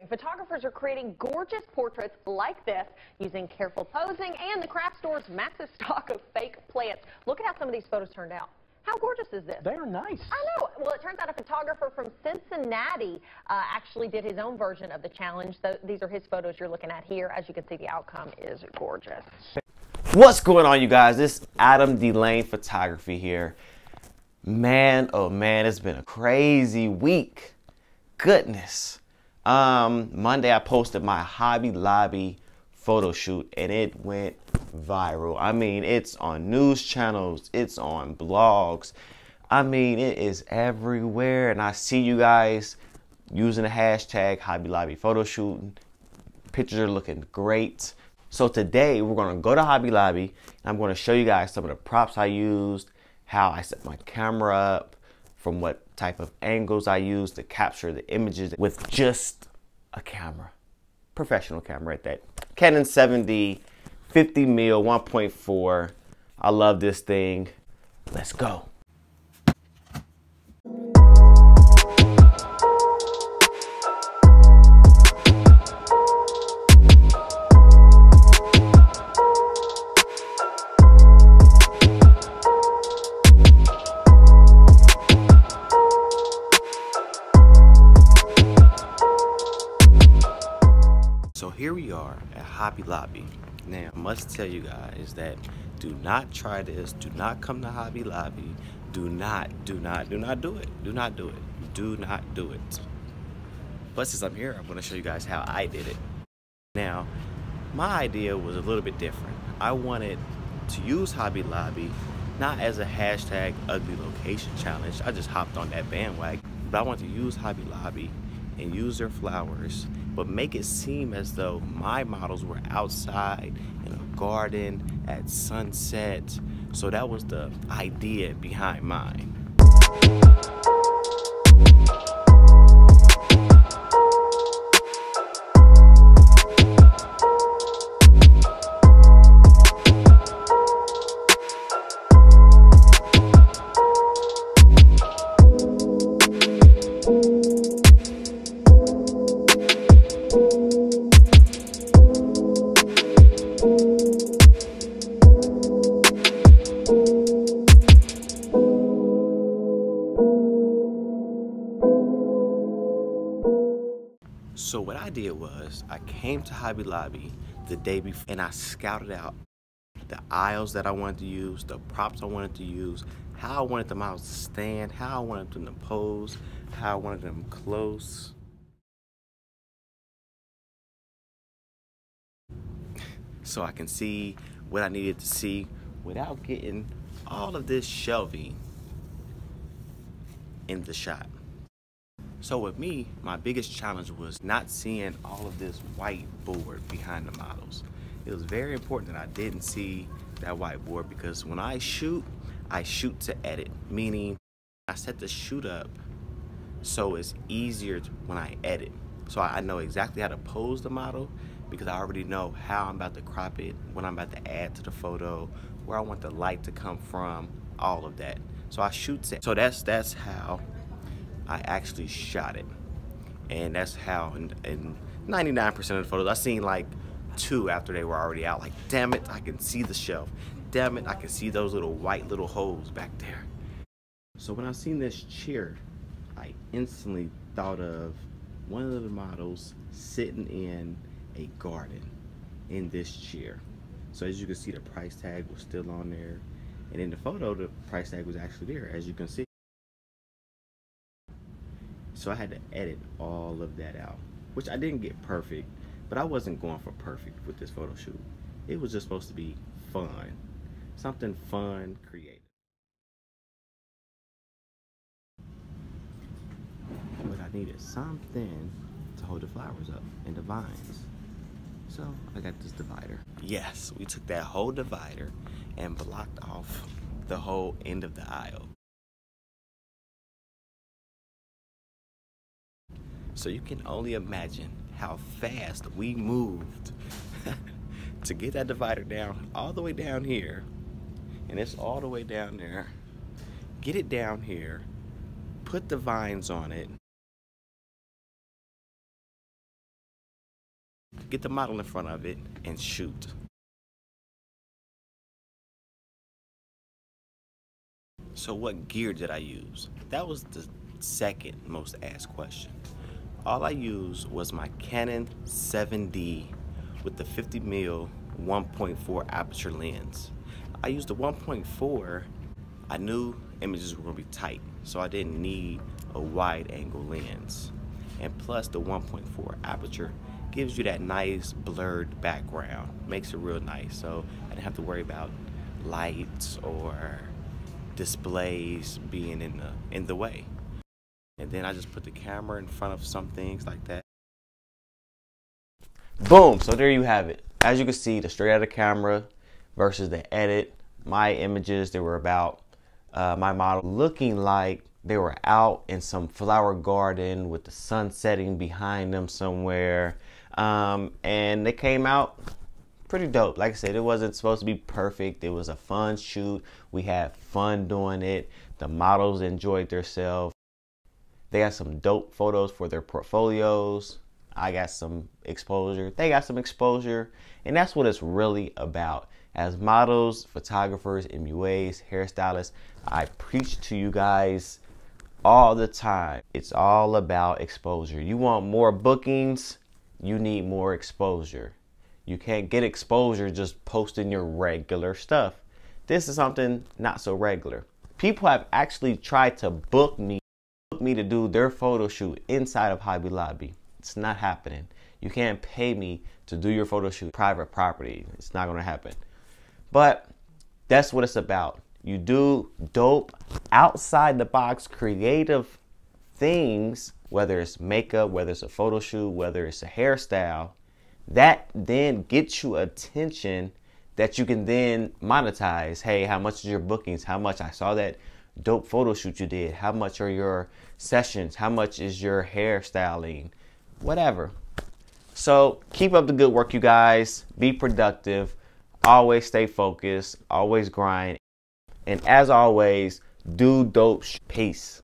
Photographers are creating gorgeous portraits like this using careful posing and the craft store's massive stock of fake plants. Look at how some of these photos turned out. How gorgeous is this? They are nice. I know. Well, it turns out a photographer from Cincinnati actually did his own version of the challenge. So these are his photos you're looking at here. As you can see, the outcome is gorgeous. What's going on, you guys? It's Adam Delane Photography here. Man, oh man, it's been a crazy week. Goodness. Monday I posted my Hobby Lobby photo shoot and it went viral. I mean, it's on news channels, it's on blogs. I mean, it is everywhere, and I see you guys using the hashtag Hobby Lobby photo shooting. Pictures are looking great. So today we're gonna go to Hobby Lobby and I'm gonna show you guys some of the props I used, how I set my camera up, from what type of angles I use to capture the images with just a camera. Professional camera at that. Canon 7D, 50mm, 1.4. I love this thing. Let's go. So here we are at Hobby Lobby. Now, I must tell you guys that do not try this. Do not come to Hobby Lobby. Do not do it. Do not do it. Do not do it. But since I'm here, I'm going to show you guys how I did it. Now, my idea was a little bit different. I wanted to use Hobby Lobby not as a hashtag ugly location challenge. I just hopped on that bandwagon. But I wanted to use Hobby Lobby and use their flowers, but make it seem as though my models were outside in a garden at sunset. So that was the idea behind mine. So what I did was I came to Hobby Lobby the day before and I scouted out the aisles that I wanted to use, the props I wanted to use, how I wanted the models to stand, how I wanted them to pose, how I wanted them close. So I can see what I needed to see without getting all of this shelving in the shot. So with me, my biggest challenge was not seeing all of this white board behind the models. It was very important that I didn't see that white board because when I shoot to edit, meaning I set the shoot up so it's easier when I edit. So I know exactly how to pose the model because I already know how I'm about to crop it, what I'm about to add to the photo, where I want the light to come from, all of that. So I shoot to, so that's how I actually shot it, and that's how in 99% of the photos I seen like 2 after they were already out. Like, damn it, I can see the shelf. Damn it, I can see those little white little holes back there. So when I seen this chair, I instantly thought of one of the models sitting in a garden in this chair. So as you can see, the price tag was still on there, and in the photo the price tag was actually there, as you can see. So I had to edit all of that out, which I didn't get perfect, but I wasn't going for perfect with this photo shoot. It was just supposed to be fun, something fun, creative. But I needed something to hold the flowers up and the vines. So I got this divider. Yes, we took that whole divider and blocked off the whole end of the aisle. So you can only imagine how fast we moved to get that divider down all the way down here, and it's all the way down there. Get it down here, put the vines on it, get the model in front of it, and shoot. So what gear did I use? That was the second most asked question. All I used was my Canon 7D with the 50mm 1.4 aperture lens. I used the 1.4. I knew images were going to be tight, so I didn't need a wide angle lens. And plus the 1.4 aperture gives you that nice blurred background, makes it real nice. So I didn't have to worry about lights or displays being in the way. And then I just put the camera in front of some things like that. Boom, so there you have it. As you can see, the straight out of camera versus the edit. My images, they were about my model looking like they were out in some flower garden with the sun setting behind them somewhere. And they came out pretty dope. Like I said, it wasn't supposed to be perfect. It was a fun shoot. We had fun doing it. The models enjoyed themselves. They got some dope photos for their portfolios. I got some exposure. They got some exposure. And that's what it's really about. As models, photographers, MUAs, hairstylists, I preach to you guys all the time. It's all about exposure. You want more bookings, you need more exposure. You can't get exposure just posting your regular stuff. This is something not so regular. People have actually tried to book me to do their photo shoot inside of Hobby Lobby. It's not happening. You can't pay me to do your photo shoot private property. It's not gonna happen. But that's what it's about. You do dope, outside the box, creative things, whether it's makeup, whether it's a photo shoot, whether it's a hairstyle, that then gets you attention that you can then monetize. Hey, how much is your bookings? How much? I saw that dope photo shoot you did. How much are your sessions? How much is your hairstyling? Whatever. So keep up the good work, you guys. Be productive. Always stay focused. Always grind. And as always, do dope. Peace.